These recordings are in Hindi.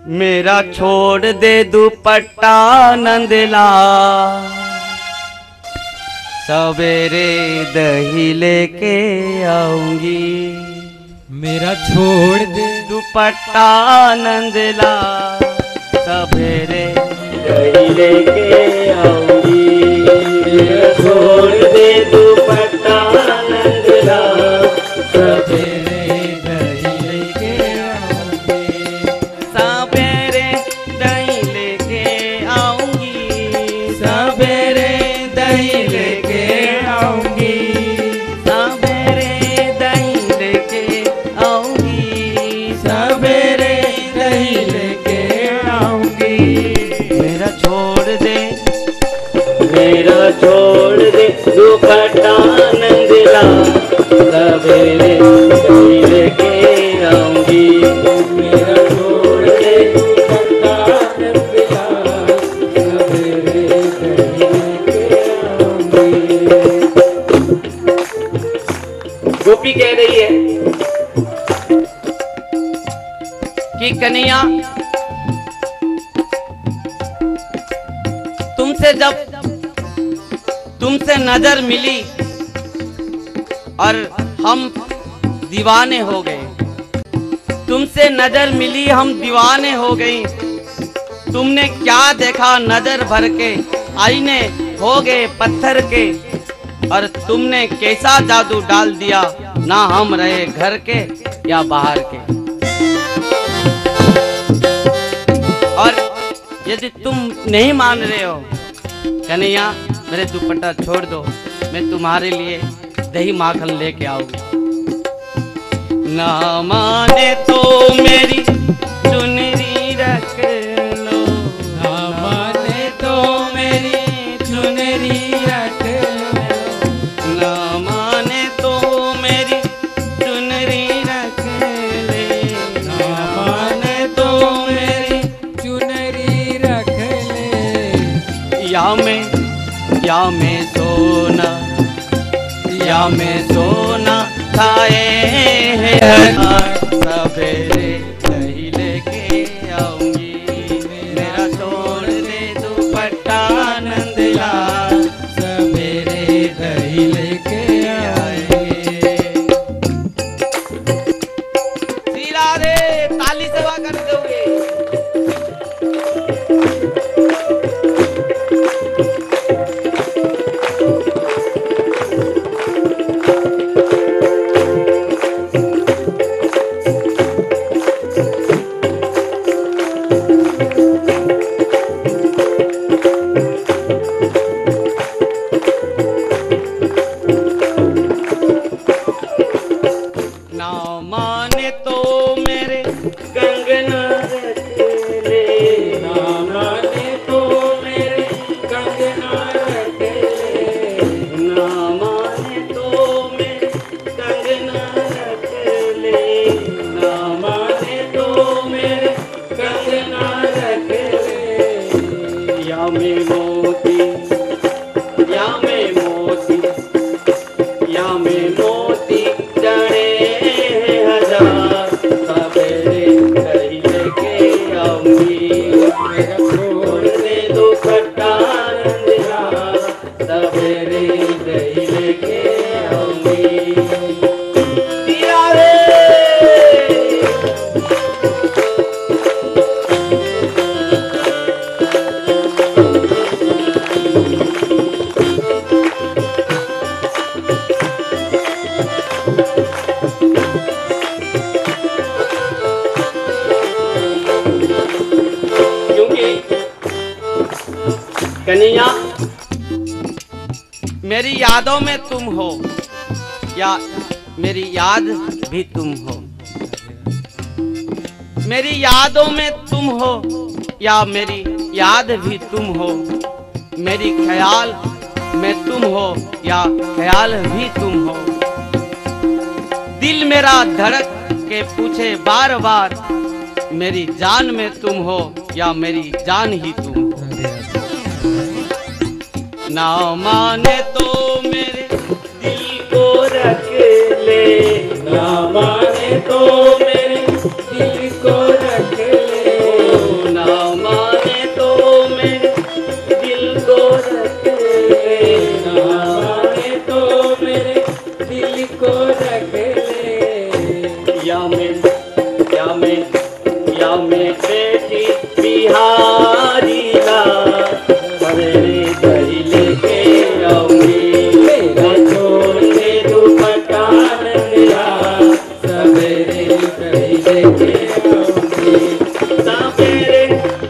मेरा छोड़ दे दुपट्टा नंदला, सवेरे दही लेके आऊंगी। मेरा छोड़ दे दुपट्टा नंदला, सवेरे दही लेके आऊंगी। मेरा छोड़ दे दुपट्टा नंदला, सवेरे दही लेके आऊंगी। सवेरे दही लेके आऊंगी, सवेरे दही लेके आऊंगी। सवेरे दही लेके आऊंगी, सवेरे दही लेके आऊंगी। मेरा छोड़ दे दुपट्टा नंदला, सवेरे दही लेके आऊंगी। मेरा छोड़ दे दुपट्टा नंदला, सवेरे दही लेके आऊंगी। गोपी कह रही है कि कन्हैया, तुमसे नजर मिली और हम दीवाने हो गए। तुमसे नजर मिली हम दीवाने हो गई। तुमने क्या देखा नजर भर के, आईने हो गए पत्थर के। और तुमने कैसा जादू डाल दिया, ना हम रहे घर के या बाहर के। और यदि तुम नहीं मान रहे हो कन्हैया, मेरे दुपट्टा छोड़ दो, मैं तुम्हारे लिए दही माखन लेके आऊंगी। ना माने तो मेरी चुनरी रख लो, ना माने तो मेरी चुनरी रख लो। ना माने तो मेरी चुनरी रख ले, ना माने तो मेरी चुनरी रख ले। या मैं सोना, या मैं सोना खाए हैं, सवेरे दही लेके आऊंगी। मेरा छोड़ दे दुपट्टा नंदला, सवेरे दही लेके आएंगे। श्री राधे, ताली सेवा कर दोगे। ना माने तो मेरे कंगना रख ले, ना माने तो मेरे कंगना रख ले। ना माने तो मेरे कंगना रख ले, ना माने तो मेरे कंगना रख ले। या मैं मोती, या मैं मोती, या मैं मोती जड़े हजार, सवेरे दही लेके आऊंगी। मेरा छोड़ दे दुपट्टा नंदला, सवेरे दही लेके आऊंगी। कन्हैया, मेरी यादों में तुम हो या मेरी याद भी तुम हो। मेरी यादों में तुम हो या मेरी याद भी तुम हो। मेरी ख्याल में तुम हो या ख्याल भी तुम हो। दिल मेरा धड़क के पूछे बार बार, मेरी जान में तुम हो या मेरी जान ही तुम हो। ना माने तो मेरे दिल को रख ले, ना माने तो मेरे दिल को रख ले। या में बेटी बिहारी लाल सवेरे दही लेके आऊंगी मैं छोड़ के दुपट्टा नंदिया सवेरे दही लेके आऊंगी सवेरे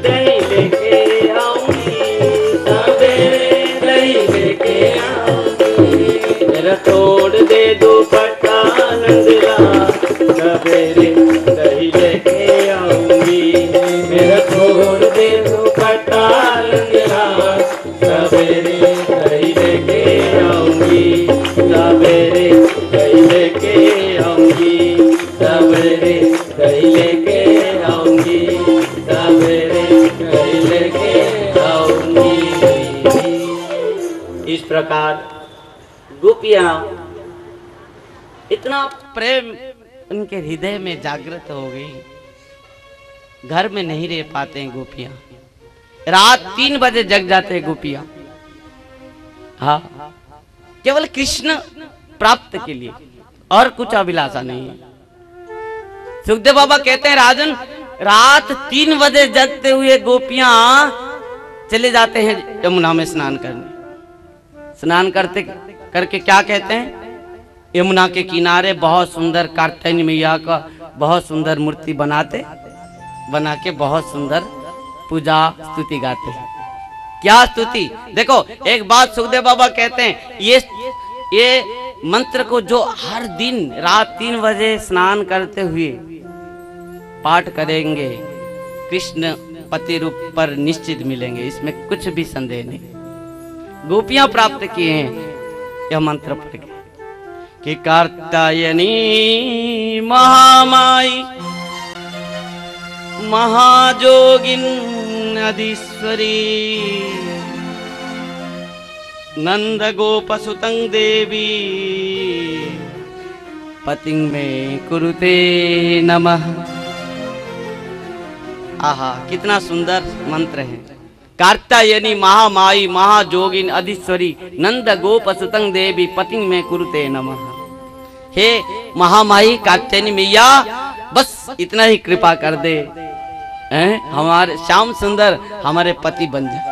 दही लेके आऊंगी सवेरे दही लेके आऊंगी मेरा छोड़ दे दुपट्टा नंदिया सवेरे दही लेके आऊंगी मेरा छोड़ दे दुपट्टा नंदिया सवेरे दही लेके आऊंगी सवेरे दही लेके आऊंगी सवेरे दही लेके आऊंगी सवेरे दही लेके आऊंगी। इस प्रकार गोपियां इतना प्रेम उनके हृदय में जागृत हो गई, घर में नहीं रह पाते हैं गोपियां, रात 3 बजे जग जाते हैं गोपियां। हाँ, केवल कृष्ण प्राप्त के लिए और कुछ अभिलाषा नहीं है। सुखदेव बाबा कहते हैं राजन रात 3 बजे जगते हुए गोपियां चले जाते हैं यमुना में स्नान करने। स्नान करते करके क्या कहते हैं, यमुना के किनारे बहुत सुंदर कार्तिकेय मैया का बहुत सुंदर मूर्ति बना के बहुत सुंदर पूजा स्तुति गाते हैं। क्या स्तुति, देखो एक बात सुखदेव बाबा कहते हैं, ये मंत्र को जो हर दिन रात 3 बजे स्नान करते हुए पाठ करेंगे कृष्ण पति रूप पर निश्चित मिलेंगे, इसमें कुछ भी संदेह नहीं। गोपियां प्राप्त किए हैं यह मंत्र पढ़ के कि कात्यायनी महामाई महाजोगिन अधीश्वरी नंद गोपसुतं देवी पतिं में कुरुते नमः। आहा, कितना सुंदर मंत्र है। कात्यायनी महामाई महाजोगिन अधीश्वरी नंद गोपसुतं देवी पतिं में कुरुते नमः। हे महामाई कात्यायनी मैया, बस इतना ही कृपा कर दे, हमारे श्याम सुंदर हमारे पति बन जाए।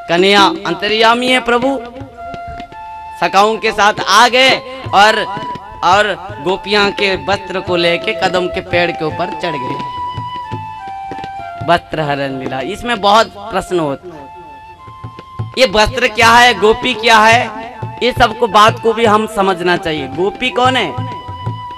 कन्हैया अंतर्यामी है प्रभु, सखाओं के साथ आ गए और गोपियां के वस्त्र को लेके कदम के पेड़ के ऊपर चढ़ गए। वस्त्र हरण लीला, इसमें बहुत प्रश्न होते, ये वस्त्र क्या है, गोपी क्या है, ये सबको बात को भी हम समझना चाहिए। गोपी कौन है,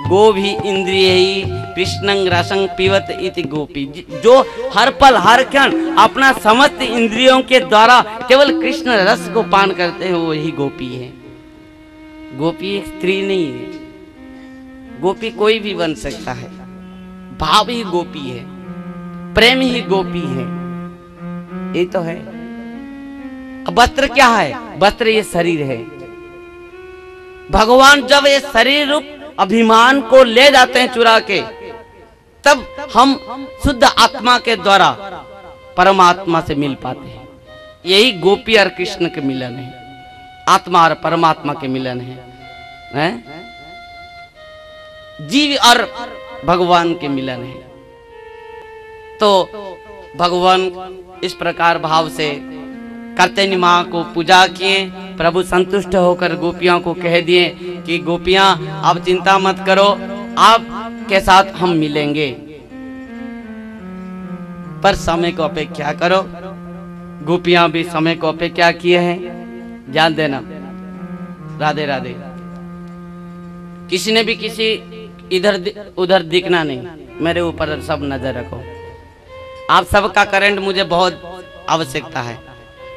गो भी इंद्रिय ही कृष्णं रसं पीवत इति गोपी, जो हर पल हर क्षण अपना समस्त इंद्रियों के द्वारा केवल कृष्ण रस को पान करते हैं, वही गोपी है। गोपी एक स्त्री नहीं है, गोपी कोई भी बन सकता है, भाव ही गोपी है, प्रेम ही गोपी है, ये तो है। अब वस्त्र क्या है, वस्त्र ये शरीर है। भगवान जब ये शरीर रूप अभिमान को ले जाते हैं चुरा के, तब हम शुद्ध आत्मा के द्वारा परमात्मा से मिल पाते हैं। यही गोपी और कृष्ण के मिलन है, आत्मा और परमात्मा के मिलन है, जीव और भगवान के मिलन है। तो भगवान इस प्रकार भाव से कात्यायनी माँ को पूजा किए। प्रभु संतुष्ट होकर गोपियों को कह दिए कि गोपियां आप चिंता मत करो, आपके साथ हम मिलेंगे, पर समय को अपेक्षा करो। गोपियां भी समय को अपेक्षा किए हैं, ध्यान देना। राधे राधे। किसी ने भी किसी इधर उधर दिखना नहीं, मेरे ऊपर सब नजर रखो। आप सबका करंट मुझे बहुत आवश्यकता है,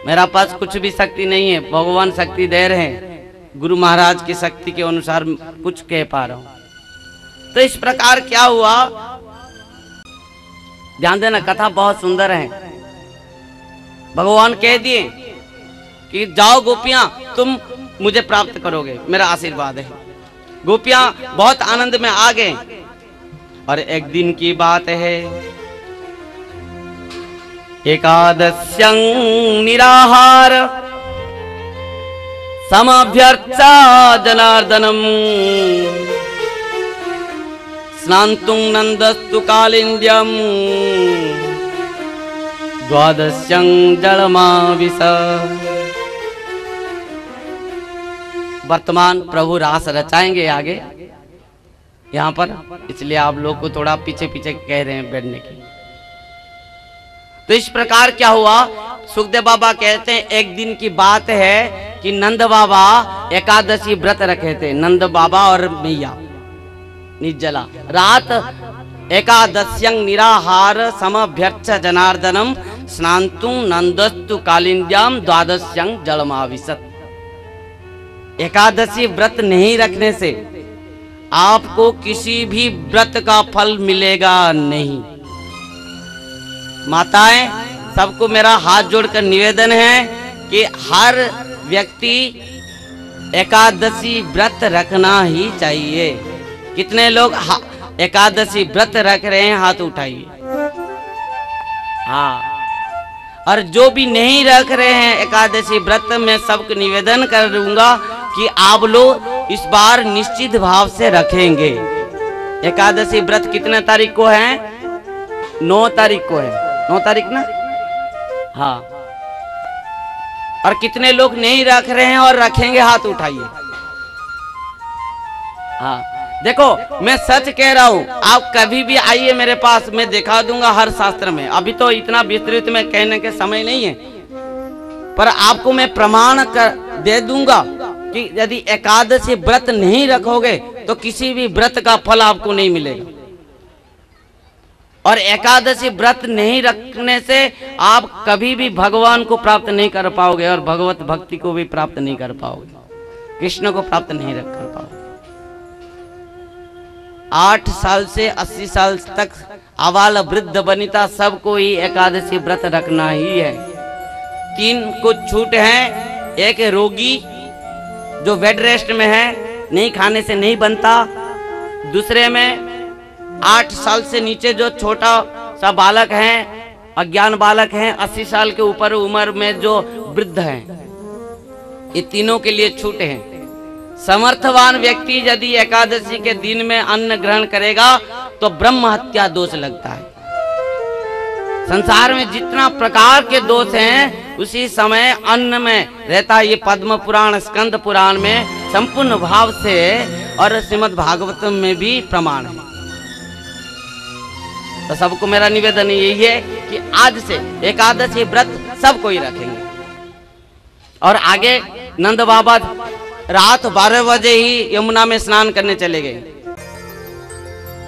मेरा पास कुछ भी शक्ति नहीं है, भगवान शक्ति दे रहे हैं, गुरु महाराज की शक्ति के अनुसार कुछ कह पा रहा हूं। तो इस प्रकार क्या हुआ, ध्यान देना, कथा बहुत सुंदर है। भगवान कह दिए कि जाओ गोपियां, तुम मुझे प्राप्त करोगे, मेरा आशीर्वाद है। गोपियां बहुत आनंद में आ गए। और एक दिन की बात है, एकादश्यं निराहार समाभ्यर्चा जनार्दनम स्नान्तुं नन्दस्तु कालिन्द्यं द्वादश्यं जलमाविश। वर्तमान प्रभु रास रचाएंगे आगे यहाँ पर, इसलिए आप लोग को थोड़ा पीछे पीछे कह रहे हैं बैठने की। तो इस प्रकार क्या हुआ, सुखदेव बाबा कहते हैं एक दिन की बात है कि नंद बाबा एकादशी व्रत रखे थे, नंद बाबा और मैया निर्जला। रात एकादश्यं निराहार समभ्यर्च जनार्दनम स्नान्तुं नंदस्तु कालिन्द्याम द्वादश्यं जलमाविशत। एकादशी व्रत नहीं रखने से आपको किसी भी व्रत का फल मिलेगा नहीं। माताएं, सबको मेरा हाथ जोड़कर निवेदन है कि हर व्यक्ति एकादशी व्रत रखना ही चाहिए। कितने लोग एकादशी व्रत रख रहे हैं, हाथ उठाइए। हाँ, और जो भी नहीं रख रहे हैं एकादशी व्रत, मैं सबको निवेदन करूंगा कि आप लोग इस बार निश्चित भाव से रखेंगे। एकादशी व्रत कितने तारीख को है? 9 तारीख को है। 9 तारीख ना? हाँ। और कितने लोग नहीं रख रहे हैं और रखेंगे, हाथ उठाइए। हाँ, देखो मैं सच कह रहा हूं, आप कभी भी आइए मेरे पास, मैं दिखा दूंगा हर शास्त्र में। अभी तो इतना विस्तृत में कहने के समय नहीं है, पर आपको मैं प्रमाण कर दे दूंगा कि यदि एकादशी व्रत नहीं रखोगे तो किसी भी व्रत का फल आपको नहीं मिलेगा। और एकादशी व्रत नहीं रखने से आप कभी भी भगवान को प्राप्त नहीं कर पाओगे और भगवत भक्ति को भी प्राप्त नहीं कर पाओगे, कृष्ण को प्राप्त नहीं कर पाओगे। 8 साल से 80 साल तक आबाल वृद्ध वनिता सबको ही एकादशी व्रत रखना ही है। 3 को छूट है, एक रोगी जो बेड रेस्ट में है, नहीं खाने से नहीं बनता। दूसरे में 8 साल से नीचे जो छोटा सा बालक है, अज्ञान बालक हैं, 80 साल के ऊपर उम्र में जो वृद्ध हैं, ये तीनों के लिए छूट है। समर्थवान व्यक्ति यदि एकादशी के दिन में अन्न ग्रहण करेगा तो ब्रह्म हत्या दोष लगता है। संसार में जितना प्रकार के दोष हैं उसी समय अन्न में रहता है। ये पद्म पुराण, स्कंद पुराण में संपूर्ण भाव से और श्रीमद् भागवतम में भी प्रमाण है। तो सबको मेरा निवेदन यही है कि आज से एकादशी व्रत सब कोई रखेंगे। और आगे नंद बाबा रात 12 बजे ही यमुना में स्नान करने चले गए।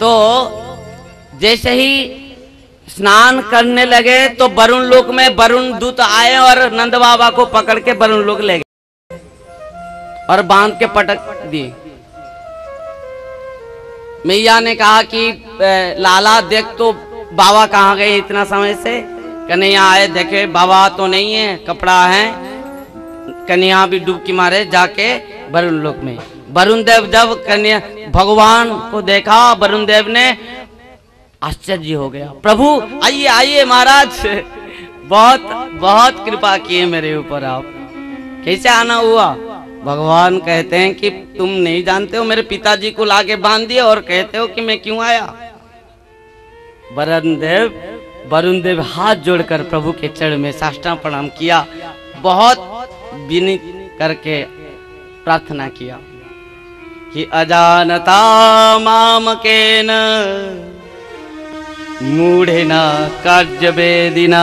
तो जैसे ही स्नान करने लगे तो वरुण लोक में वरुण दूत आए और नंद बाबा को पकड़ के वरुण लोक ले गए और बांध के पटक दिए। मैया ने कहा कि लाला देख तो बाबा कहाँ गए इतना समय से। कन्हैया आए, देखे बाबा तो नहीं है, कपड़ा है। कन्हैया भी डुबकी मारे जाके वरुण लोक में। वरुण देव जब कन्या भगवान को देखा, वरुण देव ने आश्चर्य हो गया। प्रभु आइए आइए महाराज, बहुत बहुत कृपा किए मेरे ऊपर आप। कैसे आना हुआ? भगवान कहते हैं कि तुम नहीं जानते हो, मेरे पिताजी को लाके बांध दिए और कहते हो कि मैं क्यों आया। वरुण देव हाथ जोड़कर प्रभु के चरण में साष्टांग प्रणाम किया, बहुत विनीत करके प्रार्थना किया कि अजानता मामकेन मूढ़ेन कार्यवेदिना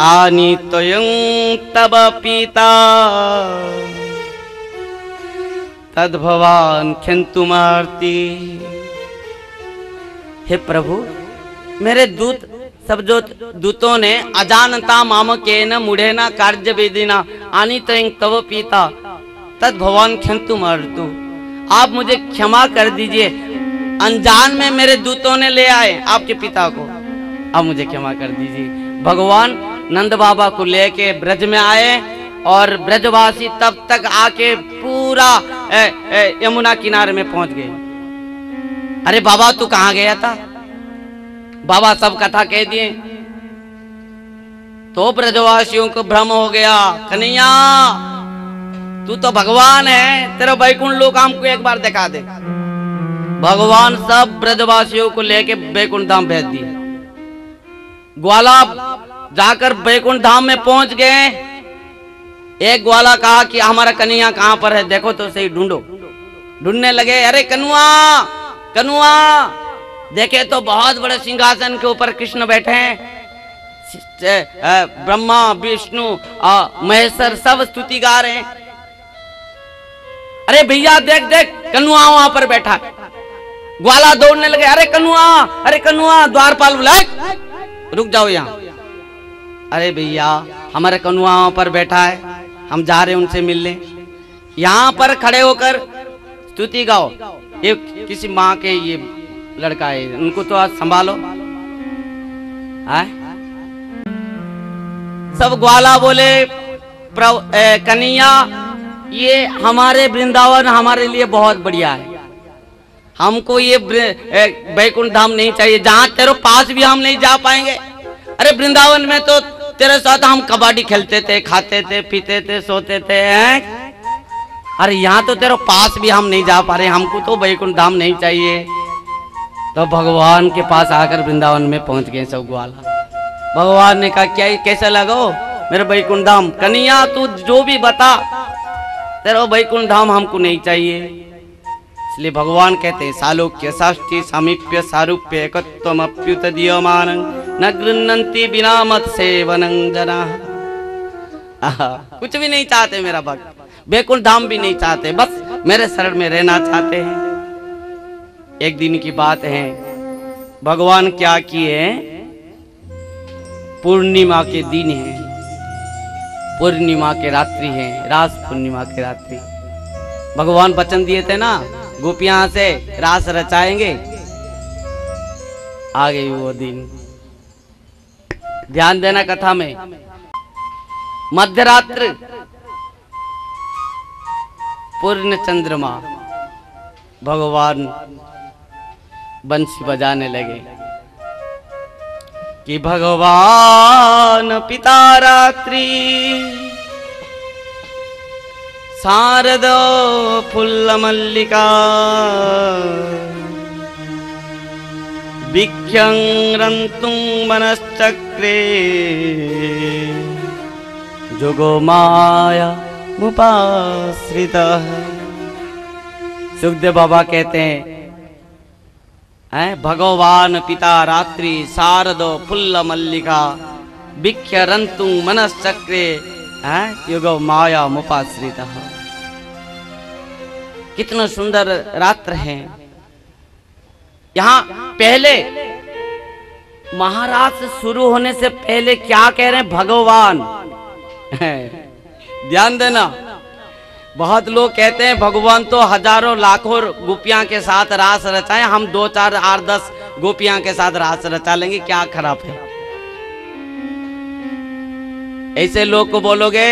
आनीतयं तव पिता तद्भवान क्षन्तुमार्ति। हे प्रभु, मेरे दूत सब जो दूतों ने अजानता मामकेन मूढ़ेन कार्यवेदिना आनीतयं तव पिता तद्भवान क्षन्तुमार्तु। आप मुझे क्षमा कर दीजिए, अनजान में मेरे दूतों ने ले आए आपके पिता को, आप मुझे क्षमा कर दीजिए। भगवान नंद बाबा को लेके ब्रज में आए और ब्रजवासी तब तक आके पूरा यमुना किनारे में पहुंच गए। अरे बाबा तू कहाँ गया था? बाबा सब कथा कह दिए। तो ब्रजवासियों को भ्रम हो गया, कन्हैया तू तो भगवान है, तेरा वैकुंठ लोक हमको एक बार दिखा दे। भगवान सब ब्रजवासियों को लेके बैकुंठ धाम भेज दिए। ग्वाला जाकर बैकुंठ धाम में पहुंच गए। एक ग्वाला कहा कि हमारा कन्हैया कहां पर है, देखो तो सही, ढूंढो। ढूंढने लगे, अरे कनुआ कनुआ, देखे तो बहुत बड़े सिंहासन के ऊपर कृष्ण बैठे हैं। ब्रह्मा विष्णु महेश्वर सब स्तुति गा रहे हैं। अरे भैया देख देख, कनुआ वहां पर बैठा है। ग्वाला दौड़ने लगे, अरे कनुआ, द्वारपाल बुलाए, रुक जाओ यहाँ। अरे भैया हमारे कनुआ वहां पर बैठा है, हम जा रहे हैं उनसे मिलने। यहाँ पर खड़े होकर स्तुति गाओ। ये किसी माँ के ये लड़का है, उनको तो आज संभालो। सब ग्वाला बोले, कन्हैया ये हमारे वृंदावन हमारे लिए बहुत बढ़िया है, हमको ये बैकुंठ धाम नहीं चाहिए, जहां तेरे पास भी हम नहीं जा पाएंगे। अरे वृंदावन में तो तेरे साथ हम कबड्डी खेलते थे, खाते थे, पीते थे, सोते थे, हैं? अरे यहाँ तो तेरे पास भी हम नहीं जा पा रहे, हमको तो बैकुंठ धाम नहीं चाहिए। तो भगवान के पास आकर वृंदावन में पहुंच गए सब ग्वाला। भगवान ने कहा, क्या कैसा लगो मेरे बैकुंठ धाम? कन्हैया तू जो भी बता, तेरा बैकुंठ धाम हमको नहीं चाहिए। इसलिए भगवान कहते हैं, सालोक्य साष्टि सामीप्य सारूप्य एकत्वम अप्युत दीयमानं न गृह्णन्ति बिना मत सेवनं जनाः। कुछ भी नहीं चाहते मेरा भक्त, बैकुंठ धाम भी नहीं चाहते, बस मेरे शरण में रहना चाहते हैं। एक दिन की बात है, भगवान क्या किए, पूर्णिमा के दिन है, पूर्णिमा के रात्रि है, रास पूर्णिमा के रात्रि। भगवान वचन दिए थे ना, गोपियां से रास रचाएंगे। आ गई वो दिन। ध्यान देना कथा में, मध्यरात्र, पूर्ण चंद्रमा, भगवान बंसी बजाने लगे कि भगवान पिता रात्रि शारद फुल्ल मल्लिका भिक्षं रन्तुं मनश्चक्रे जुगो माया मुपाश्रितः। सुखदेव बाबा कहते हैं, भगवान पिता रात्रि शारद फुल्ल मल्लिका भिक्ष्य रन्तुं मनश्चक्रे युगो माया मुपाश्रितः। कितना सुंदर रात्र है। यहाँ पहले महाराज शुरू होने से पहले क्या कह रहे हैं, भगवान। ध्यान देना, बहुत लोग कहते हैं भगवान तो हजारों लाखों गोपियां के साथ रास रचाएं, हम 2 4 8 10 गोपियां के साथ रास रचा लेंगे, क्या खराब है। ऐसे लोग को बोलोगे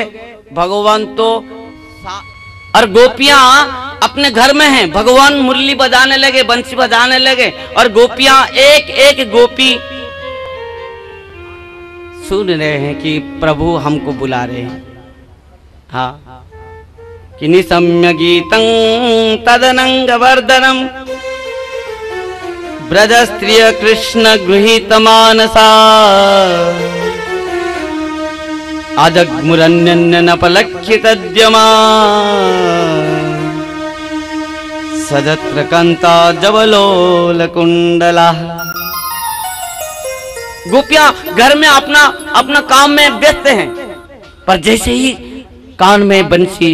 भगवान तो, और गोपियां अपने घर में हैं, भगवान मुरली बजाने लगे, बंसी बजाने लगे, और गोपियां एक एक गोपी सुन रहे हैं कि प्रभु हमको बुला रहे हैं। हाँ, कि निशम्य गीतं तदनंग वर्धनम ब्रज स्त्रिय कृष्ण गृहीत मानसा अजग्मुरन्यन्य नपलक्षित द्यमा सजत्र कांता जवलोल कुंडला। गोपियां घर में अपना अपना काम में व्यस्त हैं, पर जैसे ही कान में बंसी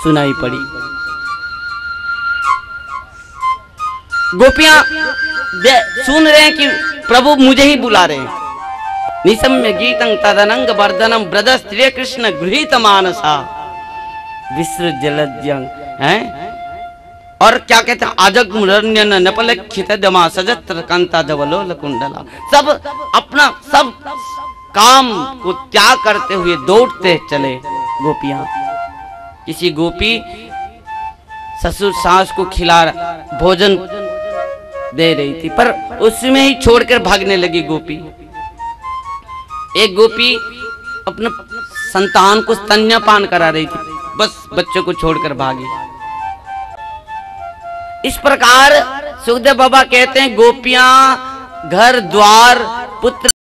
सुनाई पड़ी, गोपियां सुन रहे हैं कि प्रभु मुझे ही बुला रहे हैं। निशम्य गीतं तदनंग वर्धनम ब्रज स्त्रिय कृष्ण गृहीत मानसा विसृज जलज्ञं, हैं? और क्या कहते हैं, अजग्मुरन्यन नपलक्षित दमा सजत्र कांता जवलोल कुंडला। सब अपना सब काम को त्याग करते हुए दौड़ते चले गोपियां। किसी गोपी ससुर सास को खिला भोजन दे रही थी, पर उसमें ही छोड़कर भागने लगी गोपी। एक गोपी अपने संतान को स्तन्यपान करा रही थी, बस बच्चों को छोड़कर भागी। इस प्रकार सुखदेव बाबा कहते हैं गोपियां घर द्वार पुत्र